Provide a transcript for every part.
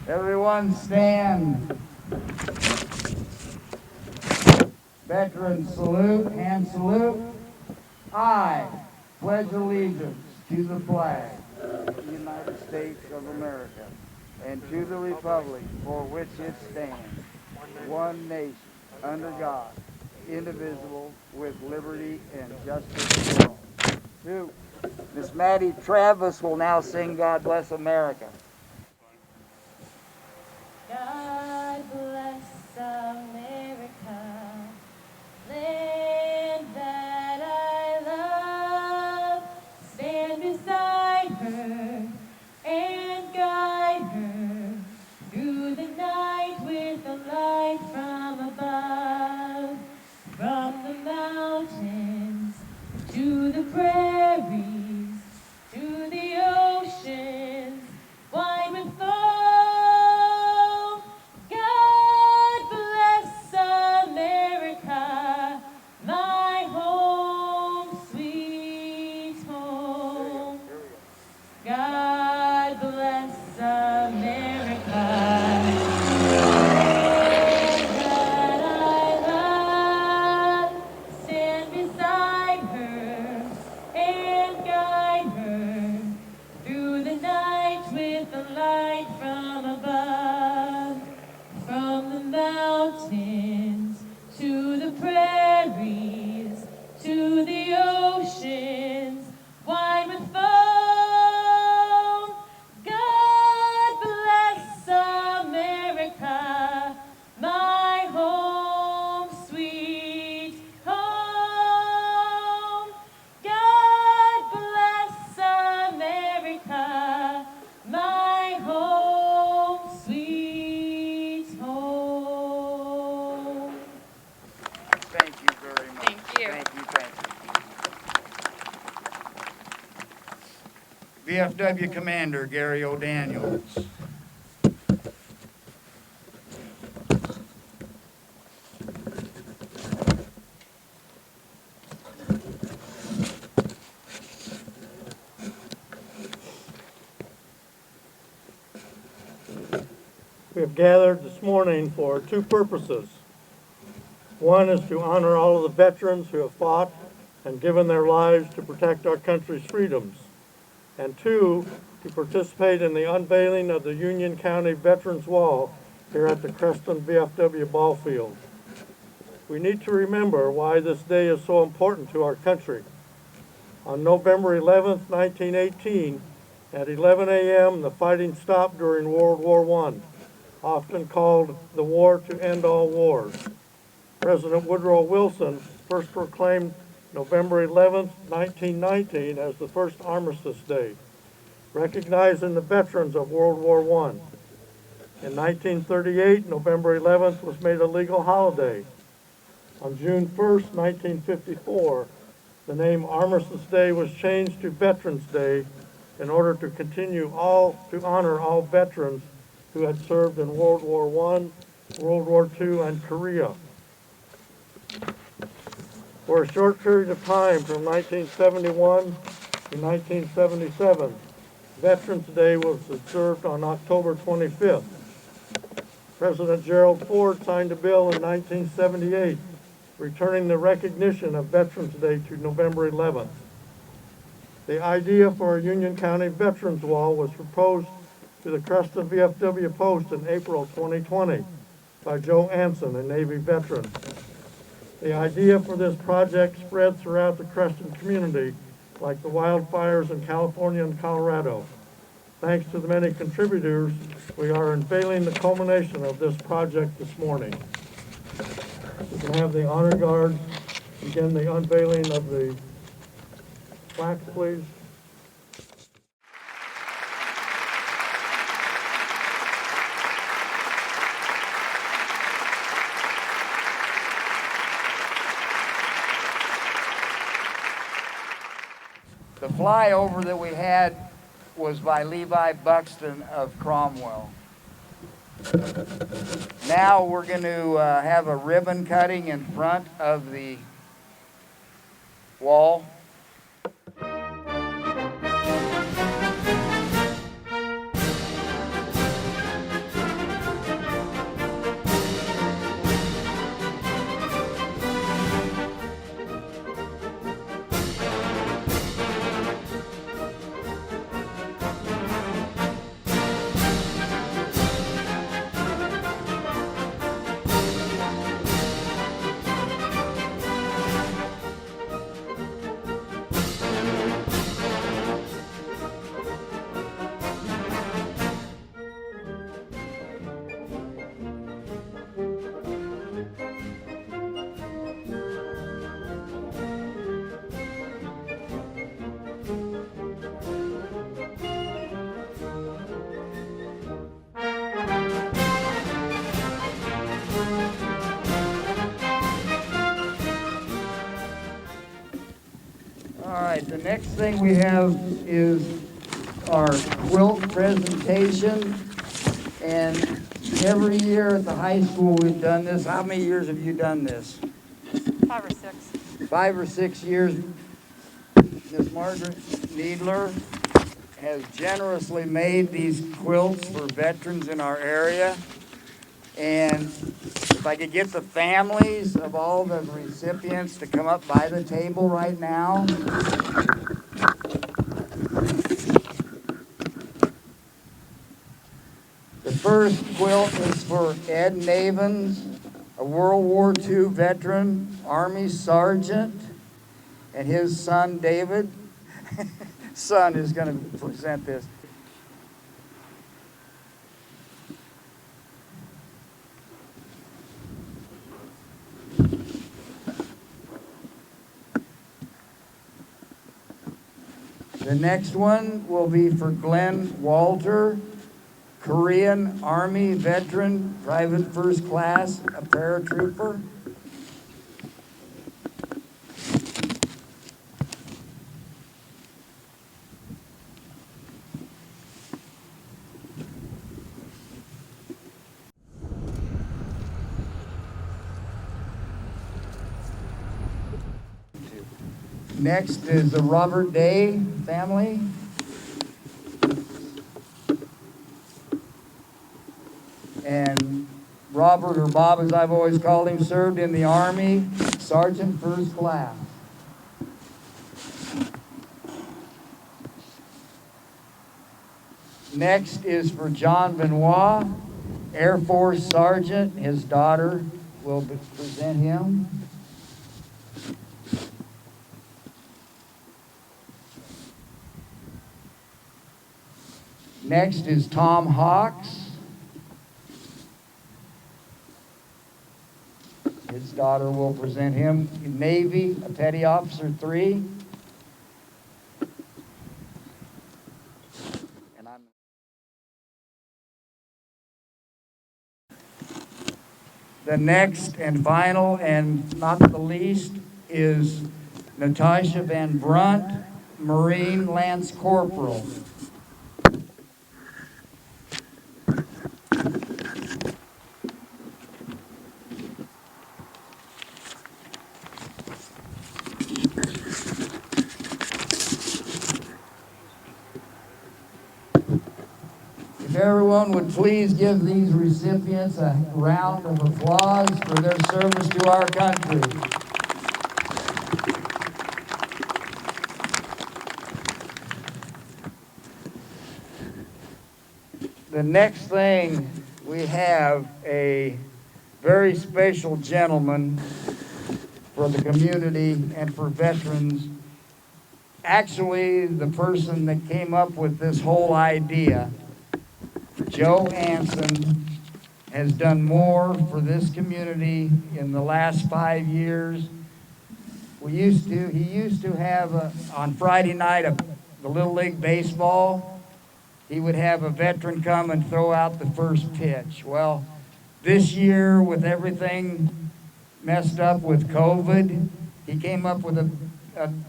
Everyone stand. Veterans salute, hand salute. I pledge allegiance to the flag of the United States of America and to the republic for which it stands, one nation, under God, indivisible, with liberty and justice for all. Two. Miss Maddie Travis will now sing God Bless America. God bless America, land that I love. Stand beside her and guide her through the night with a light from above. From the mountains to the prairies, to the oceans wide with foam. God bless America, my home, sweet home. God bless America. To the prairies, to the oceans, wide with foam. God bless America, my home, sweet home. God bless America, my home, sweet home. Thank you very much. Thank you. Thank you. VFW Commander Gary O'Daniels. We have gathered this morning for two purposes. One is to honor all of the veterans who have fought and given their lives to protect our country's freedoms. And two, to participate in the unveiling of the Union County Veterans Wall here at the Creston VFW ball field. We need to remember why this day is so important to our country. On November 11th, 1918, at 11 a.m., the fighting stopped during World War I, often called the War to End All Wars. President Woodrow Wilson first proclaimed November 11, 1919 as the first Armistice Day, recognizing the veterans of World War I. In 1938, November 11th was made a legal holiday. On June 1, 1954, the name Armistice Day was changed to Veterans Day in order to honor all veterans who had served in World War I, World War II, and Korea. For a short period of time, from 1971 to 1977, Veterans Day was observed on October 25th. President Gerald Ford signed a bill in 1978, returning the recognition of Veterans Day to November 11th. The idea for a Union County Veterans Wall was proposed to the Creston VFW Post in April 2020 by Joe Anson, a Navy veteran. The idea for this project spread throughout the Creston community like the wildfires in California and Colorado. Thanks to the many contributors, we are unveiling the culmination of this project this morning. We can have the honor guard begin the unveiling of the plaques, please. The flyover that we had was by Levi Buxton of Cromwell. Now we're going to have a ribbon cutting in front of the wall. All right, the next thing we have is our quilt presentation. And every year at the high school we've done this. How many years have you done this? 5 or 6. 5 or 6 years. Ms. Margaret Needler has generously made these quilts for veterans in our area. And if I could get the families of all the recipients to come up by the table right now. The first quilt is for Ed Navens, a World War II veteran, Army sergeant, and his son David. Son is going to present this. The next one will be for Glenn Walter, Korean Army veteran, private first class, a paratrooper. Next is the Robert Day family. And Robert, or Bob as I've always called him, served in the Army, Sergeant First Class. Next is for John Benoit, Air Force Sergeant. His daughter will present him. Next is Tom Hawks. His daughter will present him. Navy, a Petty Officer 3. The next and final and not the least is Natasha Van Brunt, Marine Lance Corporal. If everyone would please give these recipients a round of applause for their service to our country. The next thing, we have a very special gentleman for the community and for veterans. Actually, the person that came up with this whole idea, Joe Anson, has done more for this community in the last 5 years. He used to have on Friday night the Little League baseball. He would have a veteran come and throw out the first pitch. Well, this year with everything messed up with COVID, he came up with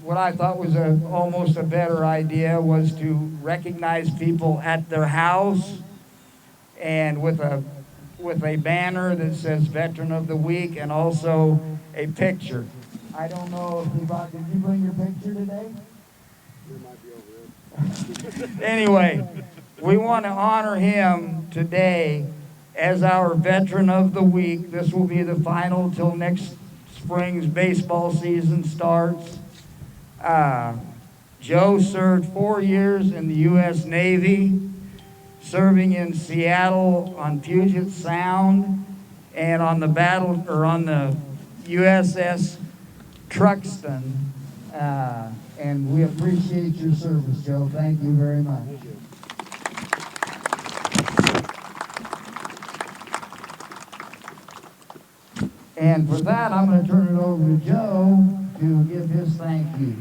what I thought was almost a better idea, was to recognize people at their house and with a banner that says Veteran of the Week and also a picture. I don't know if did you bring your picture today? It might be over there. Anyway, we want to honor him today as our Veteran of the Week. This will be the final till next spring's baseball season starts. Joe served 4 years in the U.S. Navy, serving in Seattle on Puget Sound and on the USS Creston. And we appreciate your service, Joe. Thank you very much. Thank you. And for that, I'm going to turn it over to Joe to give his thank you.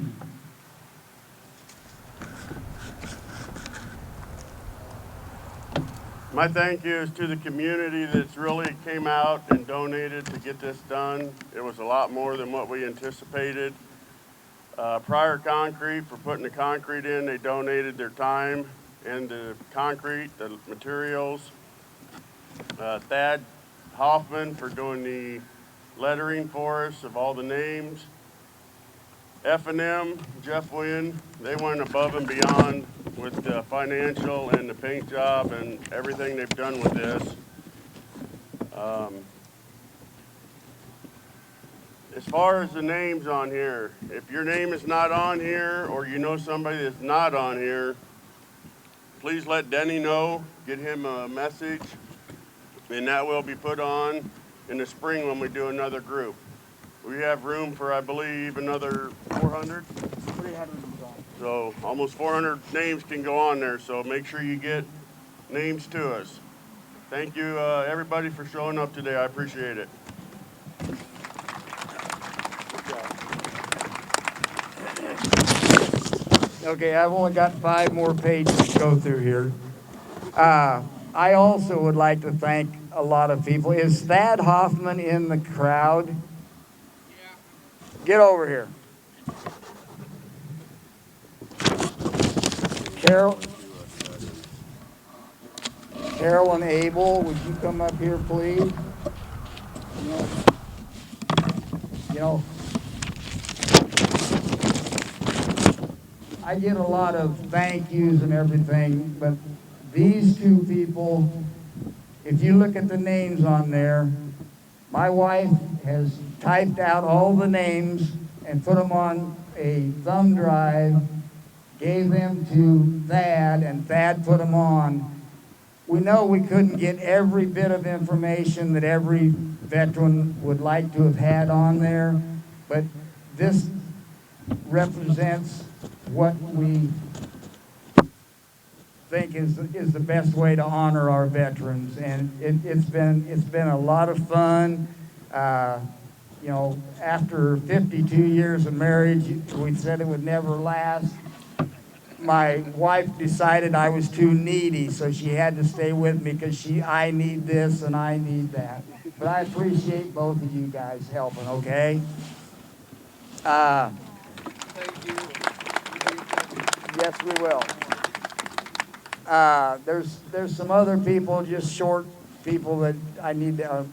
My thank you is to the community that's really came out and donated to get this done. It was a lot more than what we anticipated. Prior Concrete for putting the concrete in. They donated their time and the concrete, the materials. Thad Hoffman for doing the lettering for us of all the names. F&M, Jeff Wynn, they went above and beyond with the financial and the paint job and everything they've done with this. As far as the names on here, if your name is not on here or you know somebody that's not on here, please let Denny know, get him a message, and that will be put on in the spring when we do another group. We have room for, I believe, another 400? 300 So almost 400 names can go on there, so make sure you get names to us. Thank you, everybody, for showing up today. I appreciate it. Okay, I've only got 5 more pages to go through here. I also would like to thank a lot of people. Is Thad Hoffman in the crowd? Yeah. Get over here. Carolyn Abel, would you come up here, please? You know, I get a lot of thank yous and everything, but these 2 people, if you look at the names on there, my wife has typed out all the names and put them on a thumb drive, gave them to Thad, and Thad put them on. We know we couldn't get every bit of information that every veteran would like to have had on there, but this represents what we think is the best way to honor our veterans, and it's been a lot of fun. You know, after 52 years of marriage, we said it would never last. My wife decided I was too needy, so she had to stay with me because I need this and I need that. But I appreciate both of you guys helping, okay? Thank you. Yes, we will. There's some other people, just short people that I need to,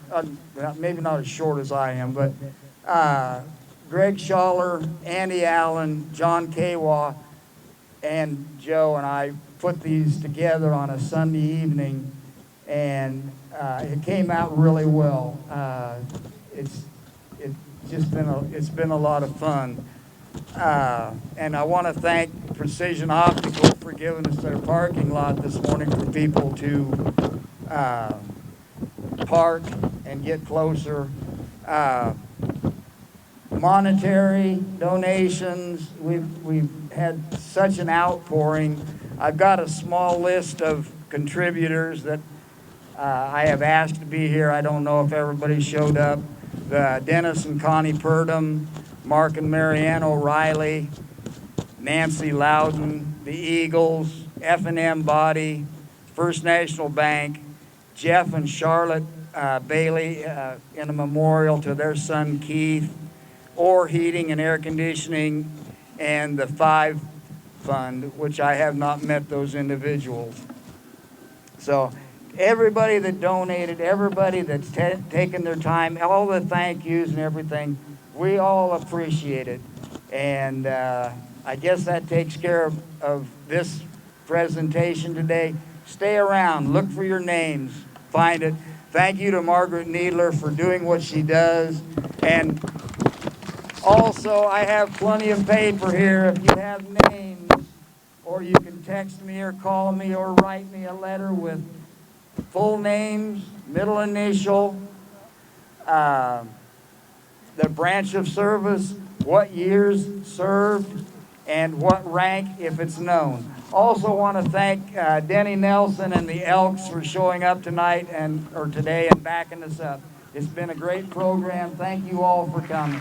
maybe not as short as I am, but Greg Schaller, Andy Allen, John Kawa, and Joe and I put these together on a Sunday evening, and it came out really well. It's been a lot of fun. And I want to thank Precision Optical for giving us their parking lot this morning for people to park and get closer. Monetary donations, we've had such an outpouring. I've got a small list of contributors that I have asked to be here. I don't know if everybody showed up. Dennis and Connie Purdom, Mark and Marianne O'Reilly, Nancy Loudon, the Eagles, F&M Body, First National Bank, Jeff and Charlotte Bailey in a memorial to their son Keith, Orr Heating and Air Conditioning, and the 5 Fund, which I have not met those individuals. So everybody that donated, everybody that's taken their time, all the thank yous and everything, we all appreciate it. And I guess that takes care of this presentation today. Stay around, look for your names, find it. Thank you to Margaret Needler for doing what she does. And also, I have plenty of paper here. If you have names, or you can text me or call me or write me a letter with full names, middle initial, the branch of service, what years served, and what rank if it's known. Also want to thank Denny Nelson and the Elks for showing up tonight or today and backing us up. It's been a great program. Thank you all for coming.